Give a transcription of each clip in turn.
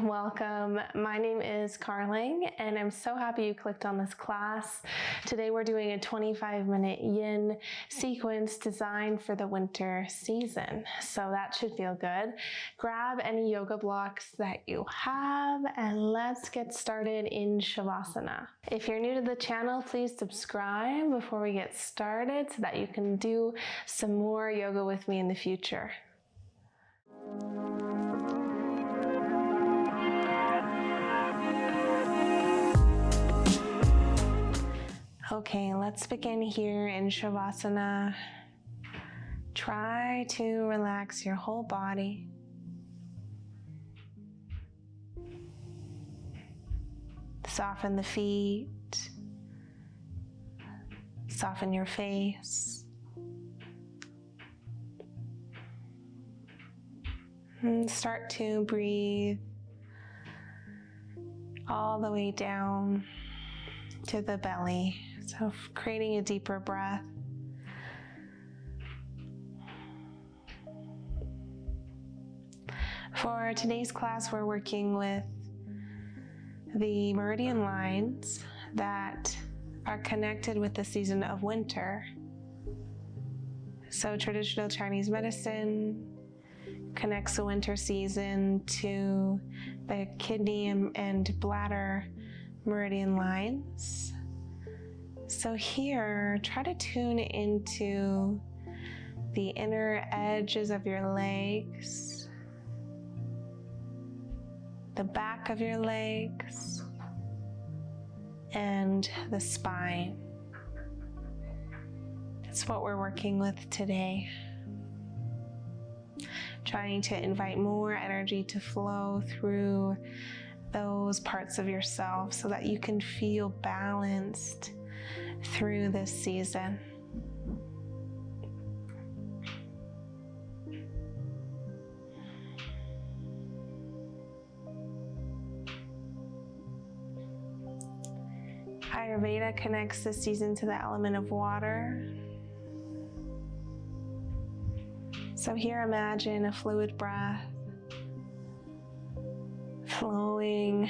Welcome. My name is Carling, and I'm so happy you clicked on this class. Today we're doing a 25-minute yin sequence designed for the winter season. So that should feel good. Grab any yoga blocks that you have, and let's get started in Shavasana. If you're new to the channel, please subscribe before we get started so that you can do some more yoga with me in the future. Okay, let's begin here in Shavasana. Try to relax your whole body. Soften the feet. Soften your face. And start to breathe all the way down to the belly. So creating a deeper breath. For today's class, we're working with the meridian lines that are connected with the season of winter. So traditional Chinese medicine connects the winter season to the kidney and bladder meridian lines. So here, try to tune into the inner edges of your legs, the back of your legs, and the spine. That's what we're working with today. Trying to invite more energy to flow through those parts of yourself so that you can feel balanced through this season. Ayurveda connects this season to the element of water. So here imagine a fluid breath flowing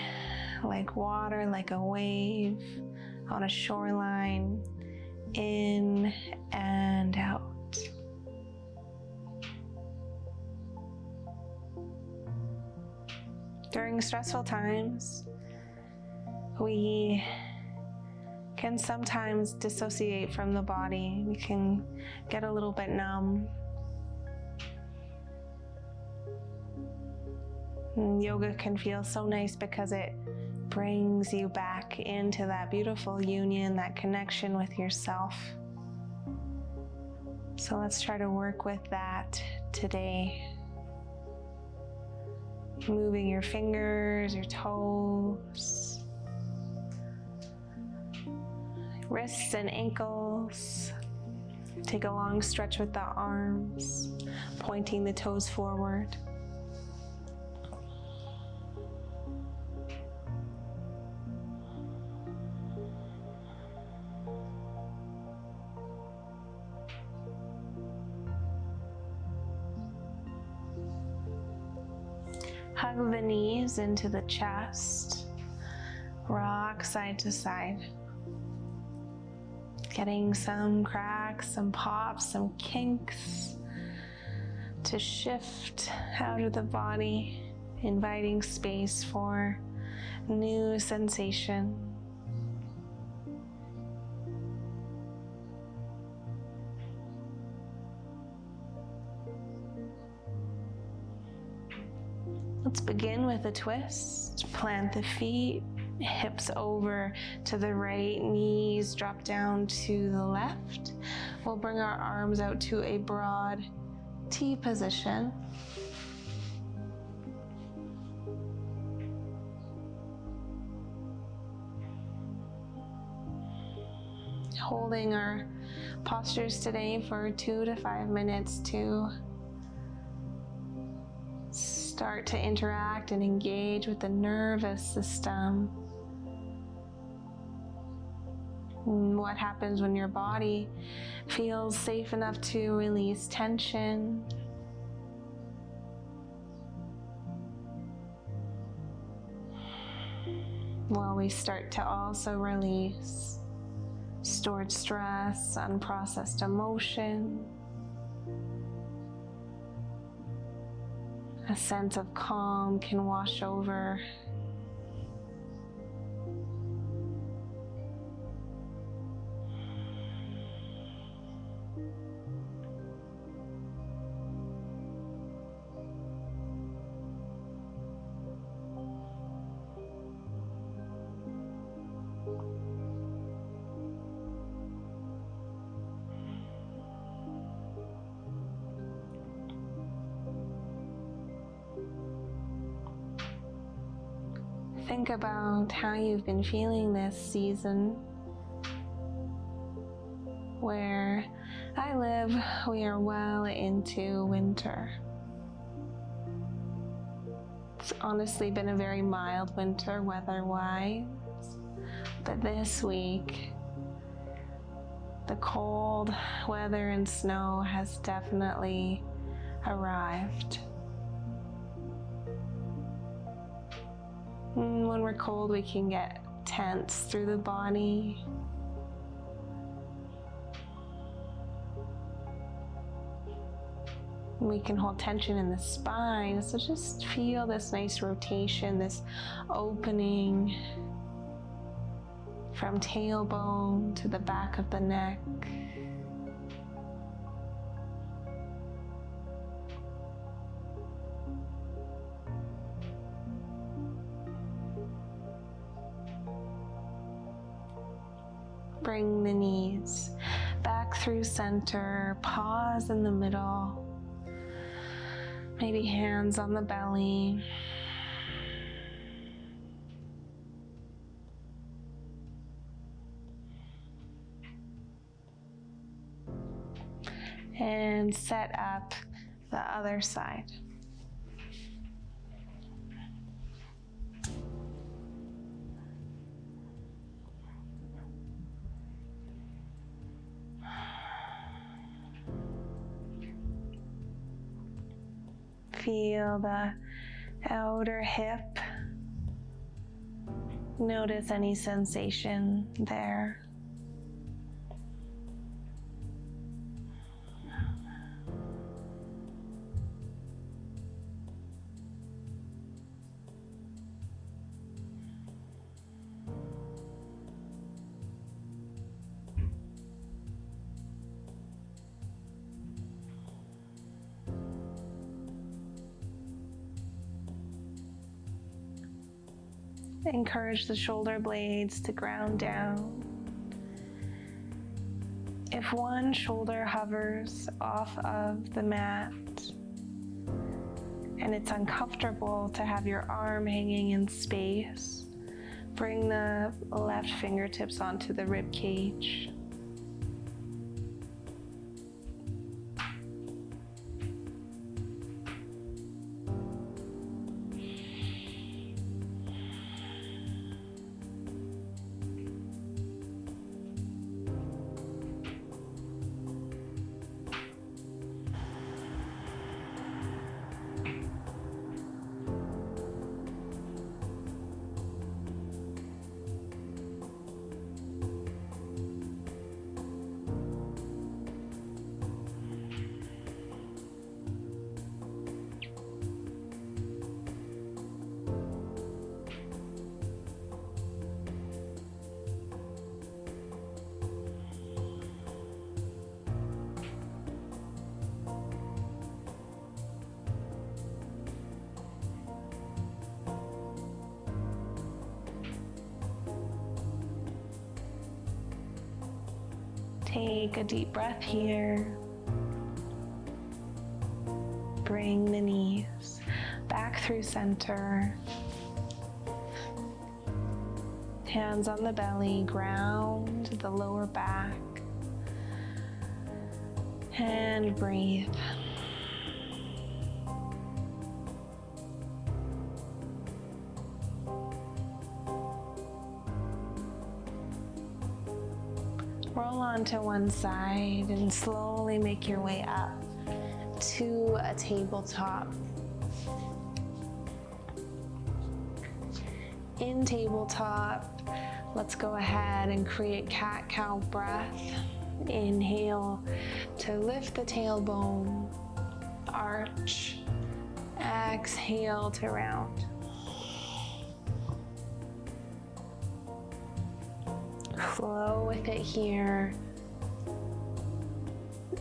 like water, like a wave on a shoreline, in and out. During stressful times, we can sometimes dissociate from the body. We can get a little bit numb. And yoga can feel so nice because it brings you back into that beautiful union, that connection with yourself. So let's try to work with that today. Moving your fingers, your toes, wrists and ankles. Take a long stretch with the arms, pointing the toes forward. Hug the knees into the chest. Rock side to side. Getting some cracks, some pops, some kinks to shift out of the body, inviting space for new sensation. Let's begin with a twist. Plant the feet, hips over to the right, knees drop down to the left. We'll bring our arms out to a broad T position. Holding our postures today for 2 to 5 minutes to start to interact and engage with the nervous system. What happens when your body feels safe enough to release tension? while we start to also release stored stress, unprocessed emotion. A sense of calm can wash over. Think about how you've been feeling this season. Where I live, we are well into winter. It's honestly been a very mild winter weather-wise, but this week, the cold weather and snow has definitely arrived. When we're cold, we can get tense through the body. We can hold tension in the spine, so just feel this nice rotation, this opening from tailbone to the back of the neck. Bring the knees back through center, pause in the middle, maybe hands on the belly. And set up the other side. Feel the outer hip. Notice any sensation there. Encourage the shoulder blades to ground down. If one shoulder hovers off of the mat and it's uncomfortable to have your arm hanging in space, bring the left fingertips onto the rib cage. Take a deep breath here. Bring the knees back through center. Hands on the belly, ground the lower back. And breathe. Roll onto one side and slowly make your way up to a tabletop. In tabletop, let's go ahead and create cat-cow breath. Inhale to lift the tailbone, arch. Exhale to round. Flow with it here.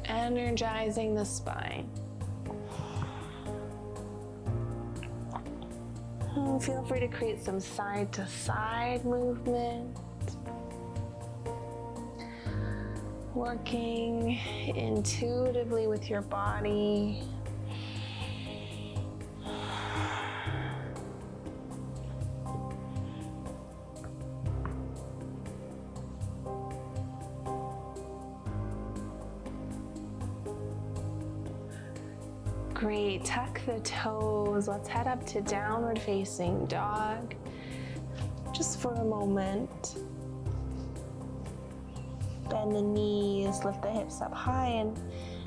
Energizing the spine. Feel free to create some side to side movement. Working intuitively with your body. Great, tuck the toes. Let's head up to downward facing dog, just for a moment. Bend the knees, lift the hips up high, and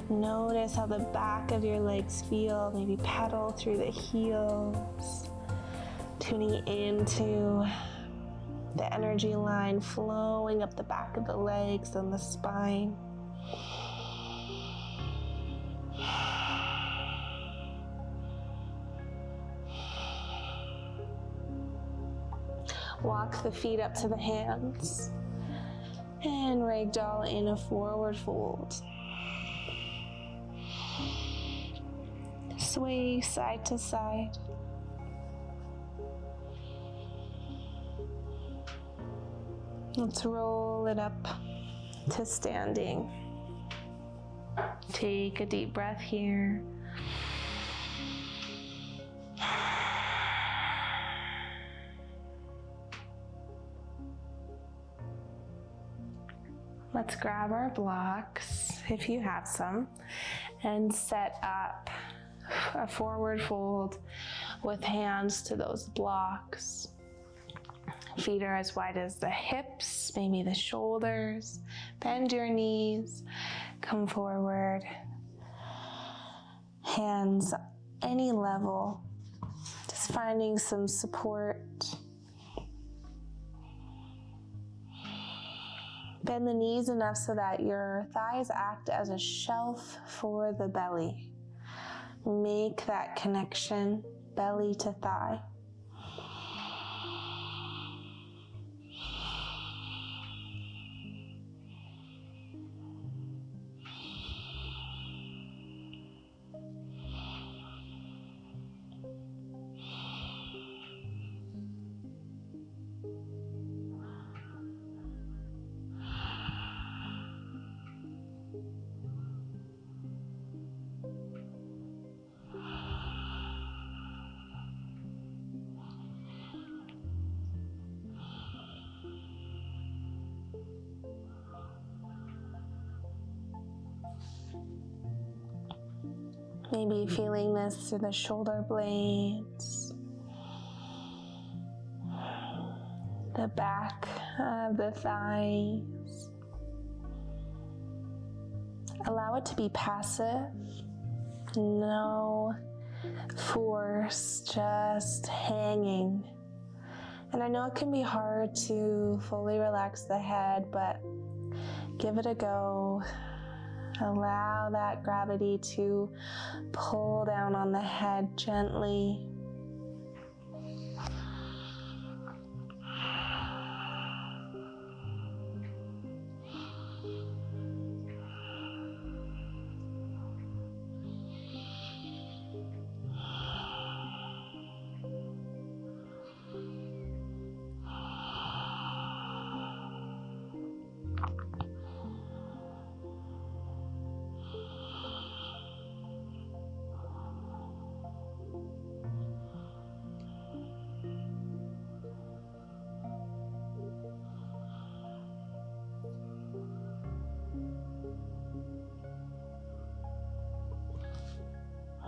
notice how the back of your legs feel. Maybe pedal through the heels, tuning into the energy line flowing up the back of the legs and the spine. Walk the feet up to the hands and ragdoll in a forward fold. Sway side to side. Let's roll it up to standing. Take a deep breath here. Let's grab our blocks, if you have some, and set up a forward fold with hands to those blocks. Feet are as wide as the hips, maybe the shoulders. Bend your knees, come forward. Hands any level, just finding some support. Bend the knees enough so that your thighs act as a shelf for the belly. Make that connection, belly to thigh. Maybe feeling this through the shoulder blades, the back of the thighs. Allow it to be passive, no force, just hanging. And I know it can be hard to fully relax the head, but give it a go. Allow that gravity to pull down on the head gently.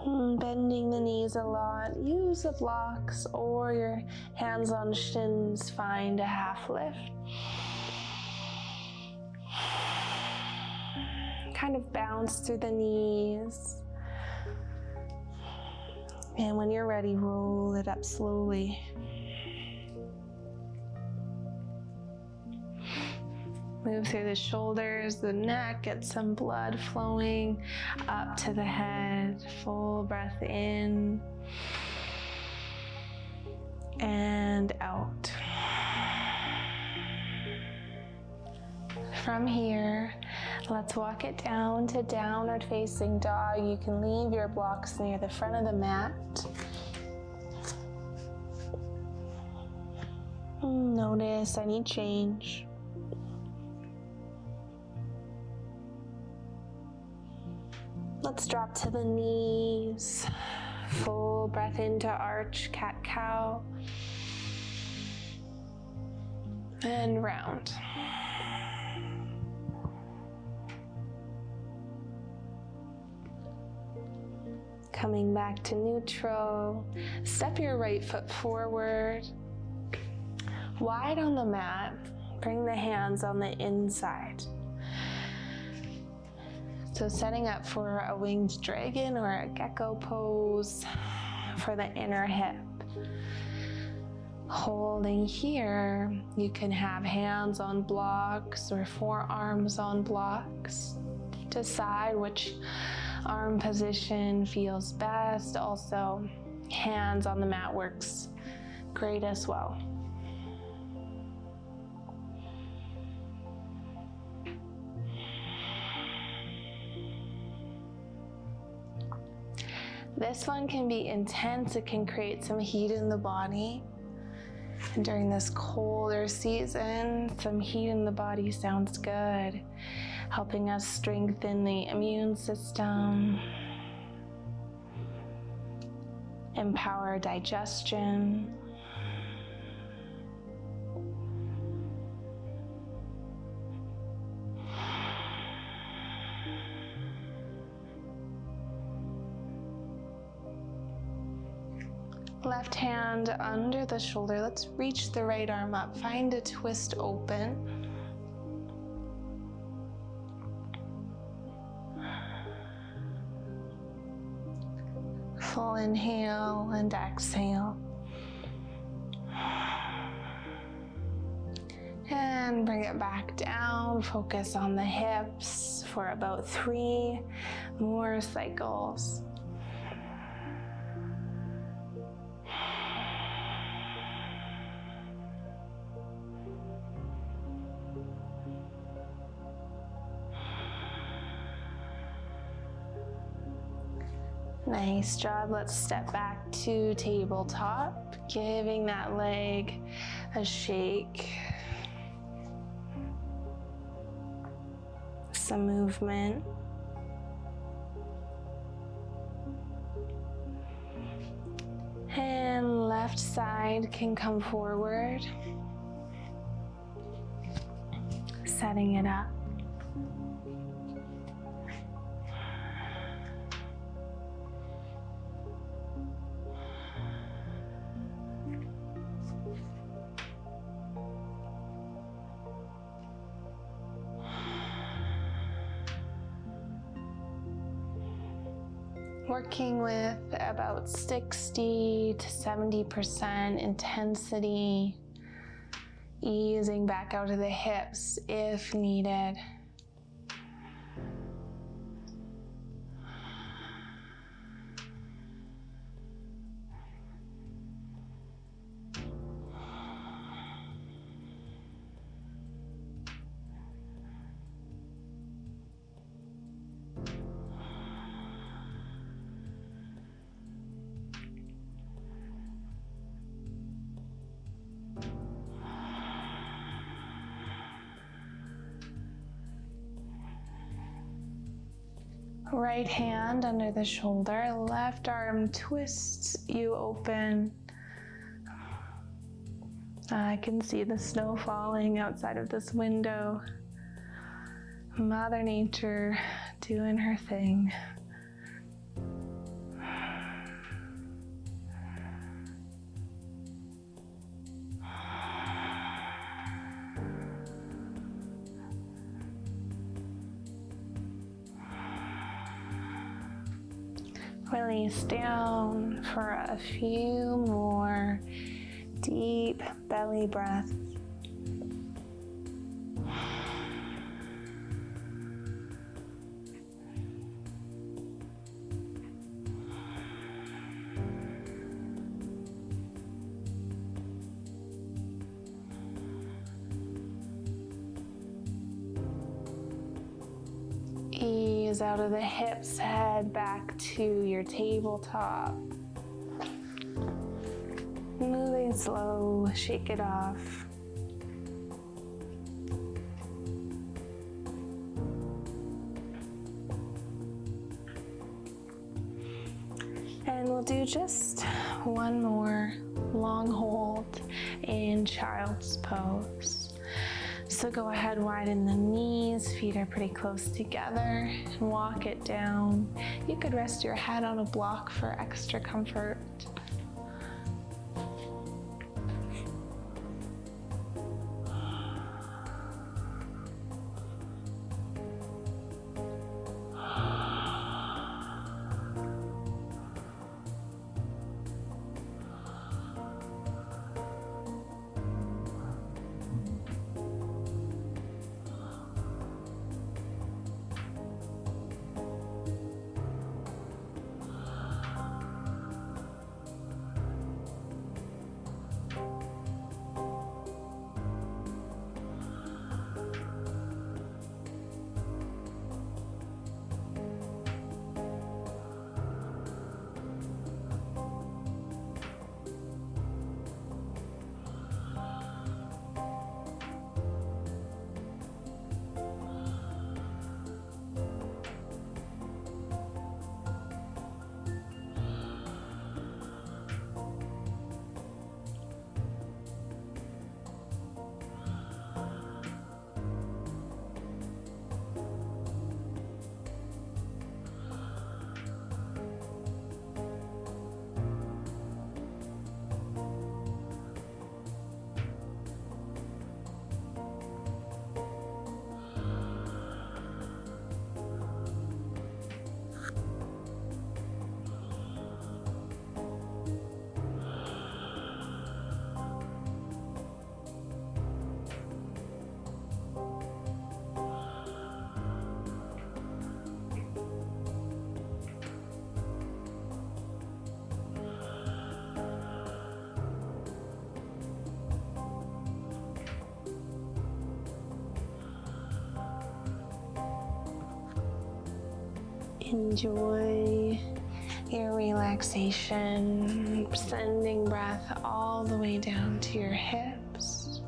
Bending the knees a lot, use the blocks or your hands on shins, find a half lift. Kind of bounce through the knees. And when you're ready, roll it up slowly. Move through the shoulders, the neck, get some blood flowing up to the head. Full breath in and out. From here, let's walk it down to downward facing dog. You can leave your blocks near the front of the mat. Notice any change. Let's drop to the knees. Full breath into arch, cat-cow. And round. Coming back to neutral. Step your right foot forward. Wide on the mat. Bring the hands on the inside. So setting up for a winged dragon or a gecko pose for the inner hip. Holding here, you can have hands on blocks or forearms on blocks. Decide which arm position feels best. Also, hands on the mat works great as well. This one can be intense. It can create some heat in the body. And during this colder season, some heat in the body sounds good, helping us strengthen the immune system, empower digestion. Left hand under the shoulder. Let's reach the right arm up. Find a twist open. Full inhale and exhale. And bring it back down. Focus on the hips for about 3 more cycles. Nice job. Let's step back to tabletop, giving that leg a shake. Some movement. And left side can come forward. Setting it up. Working with about 60 to 70% intensity, easing back out of the hips if needed. Right hand under the shoulder, left arm twists you open. I can see the snow falling outside of this window. Mother Nature doing her thing. Release down for a few more deep belly breaths. knees out of the hips, head back to your tabletop. Moving slow, shake it off. And we'll do just one more long hold in child's pose. So go ahead, widen the knees, feet are pretty close together, and walk it down. You could rest your head on a block for extra comfort. Enjoy your relaxation, sending breath all the way down to your hips.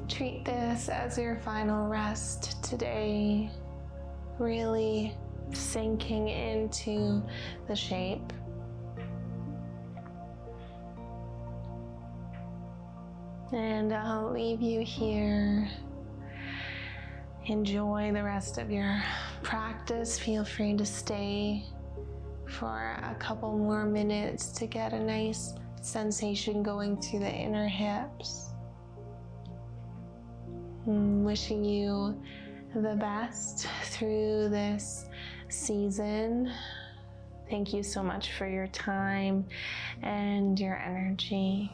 Treat this as your final rest today, really sinking into the shape. And I'll leave you here. Enjoy the rest of your practice. Feel free to stay for a couple more minutes to get a nice sensation going through the inner hips. Wishing you the best through this season. Thank you so much for your time and your energy.